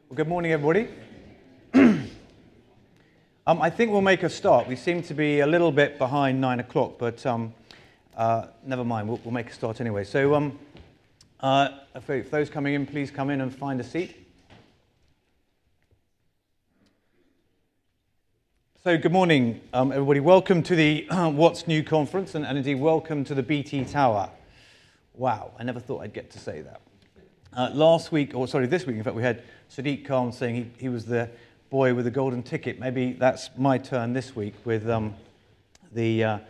Well, good morning, everybody. I think we'll make a start. We seem to be a little bit behind 9 o'clock, but never mind, we'll make a start anyway. So for those coming in, please come in and find a seat. So good morning, everybody. Welcome to the What's New conference, and indeed welcome to the BT Tower. Wow, I never thought I'd get to say that. This week, in fact, we had Sadiq Khan saying he was the boy with the golden ticket. Maybe that's my turn this week with the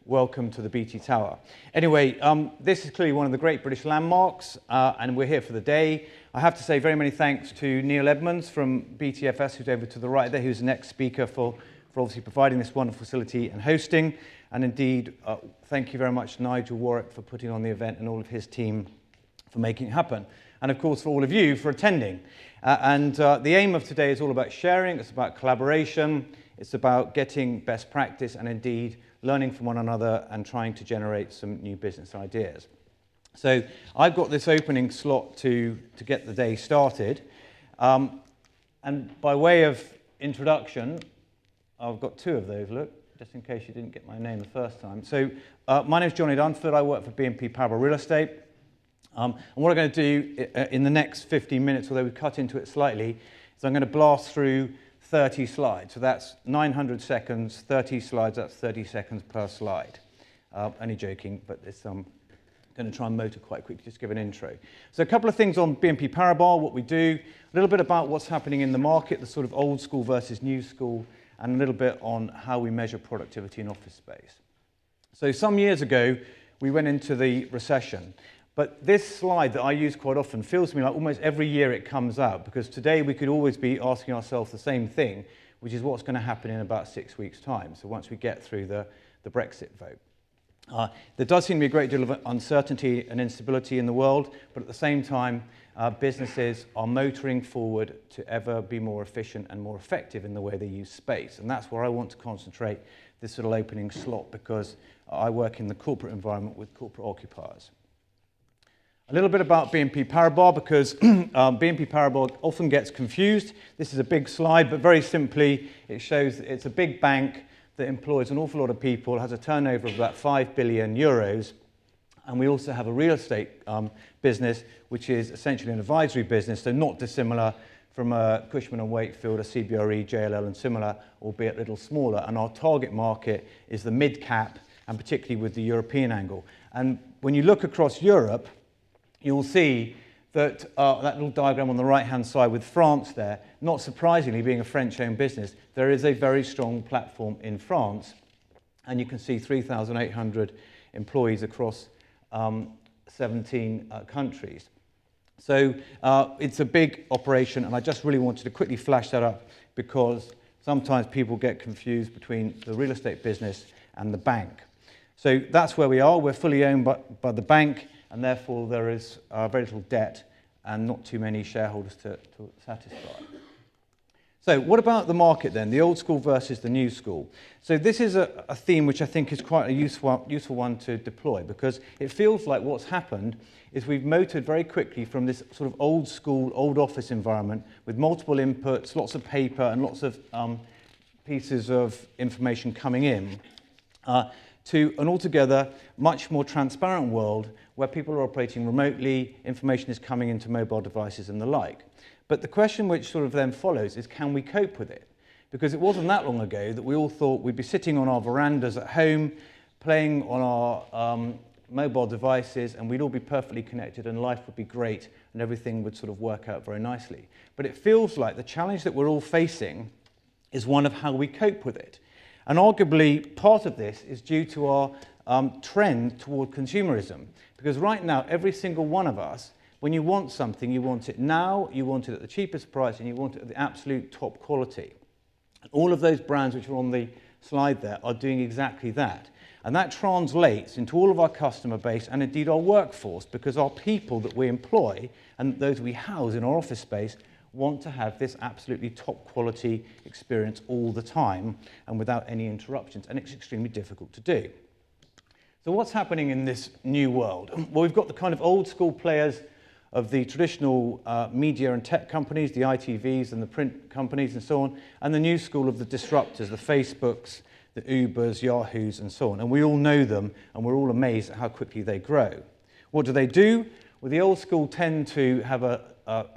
welcome to the BT Tower. Anyway, this is clearly one of the great British landmarks, and we're here for the day. I have to say very many thanks to Neil Edmonds from BTFS, who's over to the right there, who's the next speaker for obviously providing this wonderful facility and hosting. And indeed, thank you very much, Nigel Warwick, for putting on the event and all of his team for making it happen. And of course, for all of you for attending. The aim of today is all about sharing, it's about collaboration, it's about getting best practice and indeed learning from one another and trying to generate some new business ideas. So I've got this opening slot to get the day started. And by way of introduction, I've got two of those, look, just in case you didn't get my name the first time. So my name's Johnny Dunford, I work for BNP Paribas Real Estate. And what I'm going to do in the next 15 minutes, although we cut into it slightly, is I'm going to blast through 30 slides. So that's 900 seconds, 30 slides, that's 30 seconds per slide. Only joking, but I'm going to try and motor quite quickly, just give an intro. So a couple of things on BNP Paribas, what we do, a little bit about what's happening in the market, the sort of old school versus new school, and a little bit on how we measure productivity in office space. So some years ago, we went into the recession. But this slide that I use quite often feels to me like almost every year it comes out, because today we could always be asking ourselves the same thing, which is what's going to happen in about 6 weeks' time, so once we get through the Brexit vote. There does seem to be a great deal of uncertainty and instability in the world, but at the same time, businesses are motoring forward to ever be more efficient and more effective in the way they use space, and that's where I want to concentrate this little opening slot, because I work in the corporate environment with corporate occupiers. A little bit about BNP Paribas, because BNP Paribas often gets confused. This is a big slide, but very simply, it shows that it's a big bank that employs an awful lot of people, has a turnover of about 5 billion euros, and we also have a real estate business, which is essentially an advisory business, so not dissimilar from a Cushman & Wakefield, a CBRE, JLL, and similar, albeit a little smaller. And our target market is the mid-cap, and particularly with the European angle. And when you look across Europe, you'll see that that little diagram on the right-hand side with France there, not surprisingly, being a French-owned business, there is a very strong platform in France, and you can see 3,800 employees across 17 countries. So it's a big operation, and I just really wanted to quickly flash that up, because sometimes people get confused between the real estate business and the bank. So that's where we are. We're fully owned by the bank, and therefore there is very little debt and not too many shareholders to satisfy. So what about the market then, the old school versus the new school? So this is a theme which I think is quite a useful one to deploy, because it feels like what's happened is we've motored very quickly from this sort of old school, old office environment with multiple inputs, lots of paper and lots of pieces of information coming in, to an altogether much more transparent world where people are operating remotely, information is coming into mobile devices and the like. But the question which sort of then follows is, can we cope with it? Because it wasn't that long ago that we all thought we'd be sitting on our verandas at home, playing on our mobile devices, and we'd all be perfectly connected and life would be great and everything would sort of work out very nicely. But it feels like the challenge that we're all facing is one of how we cope with it. And arguably, part of this is due to our trend toward consumerism. Because right now, every single one of us, when you want something, you want it now, you want it at the cheapest price, and you want it at the absolute top quality. And all of those brands which are on the slide there are doing exactly that. And that translates into all of our customer base and indeed our workforce, because our people that we employ and those we house in our office space want to have this absolutely top quality experience all the time and without any interruptions, and it's extremely difficult to do. So what's happening in this new world? Well, we've got the kind of old school players of the traditional media and tech companies, the ITVs and the print companies and so on, and the new school of the disruptors, the Facebooks, the Ubers, Yahoos and so on. And we all know them, and we're all amazed at how quickly they grow. What do? Well, the old school tend to have a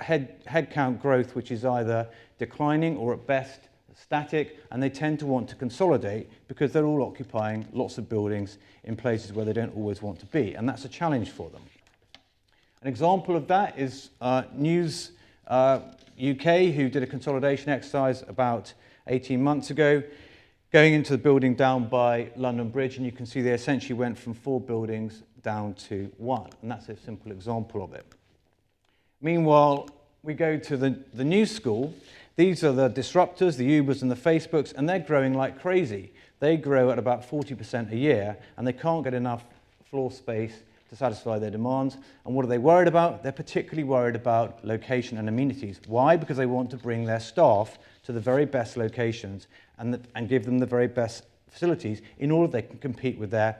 headcount growth which is either declining or at best static, and they tend to want to consolidate because they're all occupying lots of buildings in places where they don't always want to be, and that's a challenge for them. An example of that is News UK, who did a consolidation exercise about 18 months ago, going into the building down by London Bridge, and you can see they essentially went from 4 buildings down to 1, and that's a simple example of it. Meanwhile, we go to the new school. These are the disruptors, the Ubers and the Facebooks, and they're growing like crazy. They grow at about 40% a year, and they can't get enough floor space to satisfy their demands. And what are they worried about? They're particularly worried about location and amenities. Why? Because they want to bring their staff to the very best locations and give them the very best facilities in order they can compete with their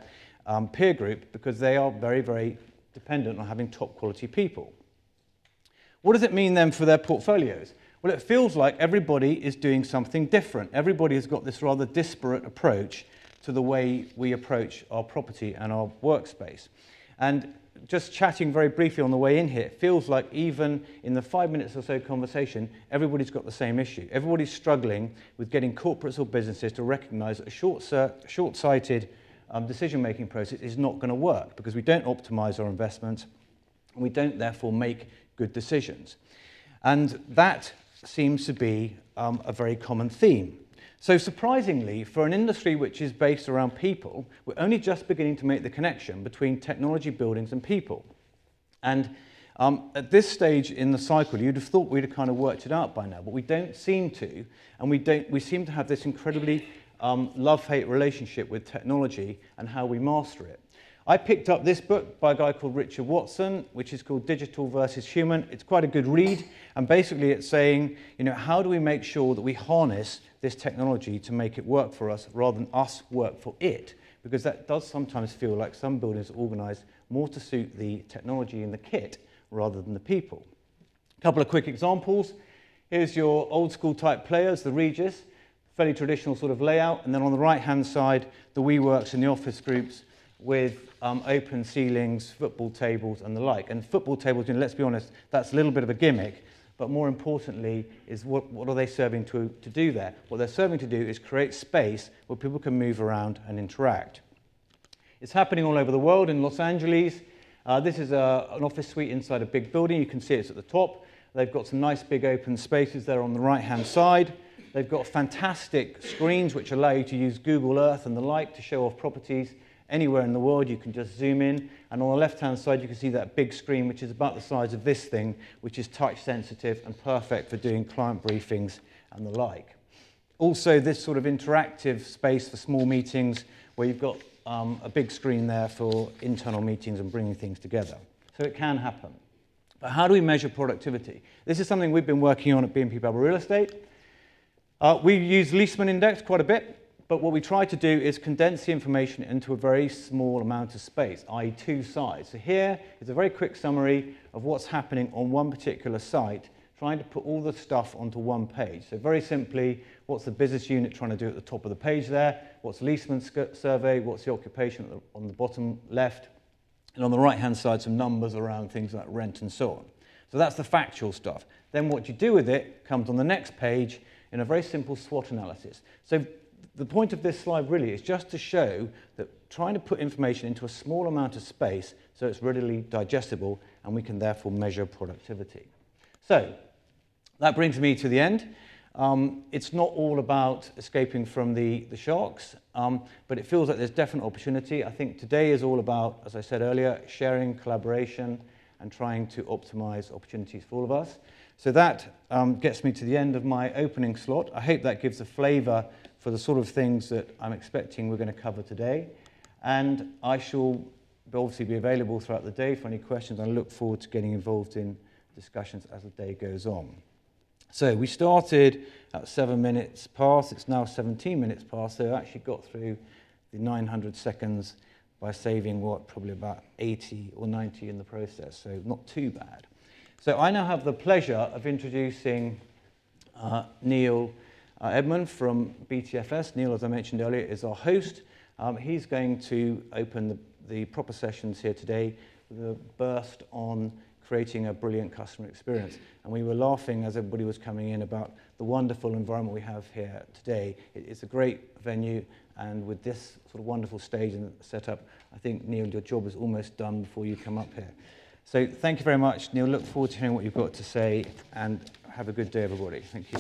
peer group, because they are very, very dependent on having top quality people. What does it mean then for their portfolios? Well, it feels like everybody is doing something different. Everybody has got this rather disparate approach to the way we approach our property and our workspace. And just chatting very briefly on the way in here, it feels like even in the 5 minutes or so conversation, everybody's got the same issue. Everybody's struggling with getting corporates or businesses to recognize that a short-sighted decision-making process is not going to work, because we don't optimize our investments and we don't therefore make good decisions. And that seems to be a very common theme. So surprisingly, for an industry which is based around people, we're only just beginning to make the connection between technology, buildings and people. And at this stage in the cycle, you'd have thought we'd have kind of worked it out by now, but we don't seem to, and we seem to have this incredibly love-hate relationship with technology and how we master it. I picked up this book by a guy called Richard Watson, which is called Digital versus Human. It's quite a good read, and basically it's saying, how do we make sure that we harness this technology to make it work for us rather than us work for it? Because that does sometimes feel like some buildings are organised more to suit the technology and the kit rather than the people. A couple of quick examples. Here's your old school type players, the Regis, fairly traditional sort of layout, and then on the right-hand side, the WeWorks and the office groups with open ceilings, football tables and the like. And football tables, let's be honest, that's a little bit of a gimmick, but more importantly is what are they serving to do there? What they're serving to do is create space where people can move around and interact. It's happening all over the world. In Los Angeles, this is an office suite inside a big building. You can see it's at the top. They've got some nice big open spaces there on the right-hand side. They've got fantastic screens which allow you to use Google Earth and the like to show off properties anywhere in the world. You can just zoom in, and on the left-hand side you can see that big screen which is about the size of this thing, which is touch sensitive and perfect for doing client briefings and the like. Also, this sort of interactive space for small meetings where you've got a big screen there for internal meetings and bringing things together. So it can happen. But how do we measure productivity? This is something we've been working on at BNP Paribas Real Estate. We use Leaseman Index quite a bit. But what we try to do is condense the information into a very small amount of space, i.e. 2 sides. So here is a very quick summary of what's happening on one particular site, trying to put all the stuff onto one page. So very simply, what's the business unit trying to do at the top of the page there? What's Leaseman's survey? What's the occupation on the bottom left? And on the right-hand side, some numbers around things like rent and so on. So that's the factual stuff. Then what you do with it comes on the next page in a very simple SWOT analysis. So the point of this slide really is just to show that trying to put information into a small amount of space so it's readily digestible, and we can therefore measure productivity. So that brings me to the end. It's not all about escaping from the sharks, but it feels like there's definite opportunity. I think today is all about, as I said earlier, sharing, collaboration, and trying to optimize opportunities for all of us. So that gets me to the end of my opening slot. I hope that gives a flavor for the sort of things that I'm expecting we're going to cover today. And I shall obviously be available throughout the day for any questions. I look forward to getting involved in discussions as the day goes on. So we started at 7 minutes past. It's now 17 minutes past. So I actually got through the 900 seconds by saving, probably about 80 or 90 in the process. So not too bad. So I now have the pleasure of introducing Neil Edmund from BTFS. Neil, as I mentioned earlier, is our host. He's going to open the proper sessions here today with a burst on creating a brilliant customer experience. And we were laughing as everybody was coming in about the wonderful environment we have here today. It's a great venue, and with this sort of wonderful stage and setup, I think, Neil, your job is almost done before you come up here. So thank you very much, Neil. Look forward to hearing what you've got to say, and have a good day, everybody. Thank you.